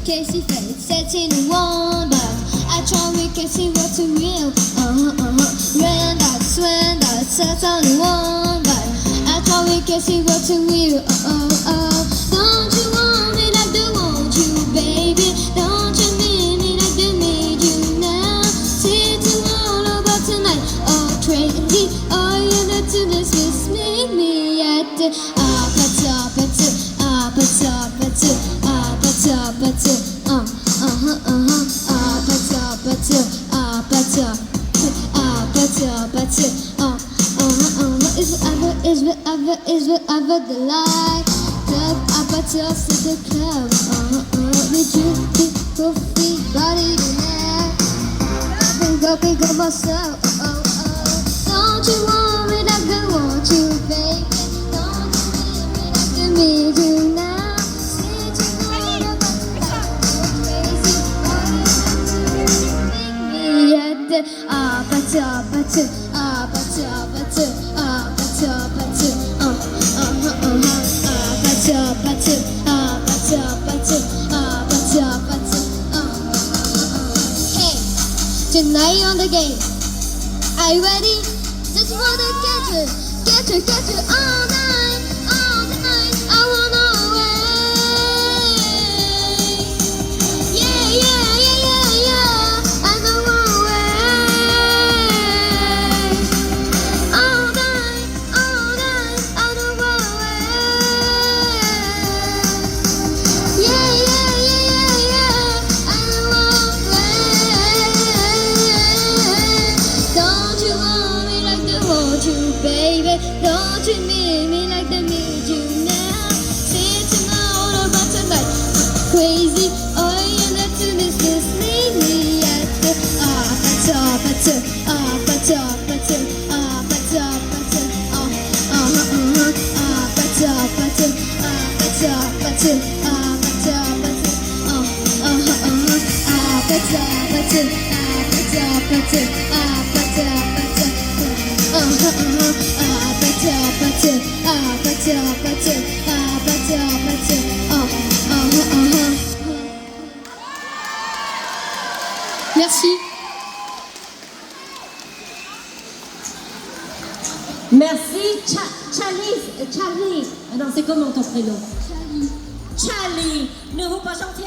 Can she fake, setting a wonder. I try we can see what's real. When that sets on a wonder. I try we can see what's real. Don't you want me like I want you, baby? Don't you need me like I need you now? See tomorrow about tonight. Oh, crazy. Oh, you know to dismiss me at the is whatever the light. Club, aperture, to the club. With you, goofy body tonight. Pick up myself. Don't you want me like I want you, baby? Don't you need me like I need you now? See tomorrow, crazy. Me at the Hey, tonight on the game, are you ready? Just wanna get you all night, I wanna away. Yeah, I know away. All night, I know away. Yeah, I know away. Don't you want me like I want you, baby? Don't you need me like I need you now? See tomorrow about tonight, crazy. Oh, you let to dismiss me at the Merci. Merci, Charlie. Non, c'est comment ton prénom? Charlie. Ne vous pas chanter.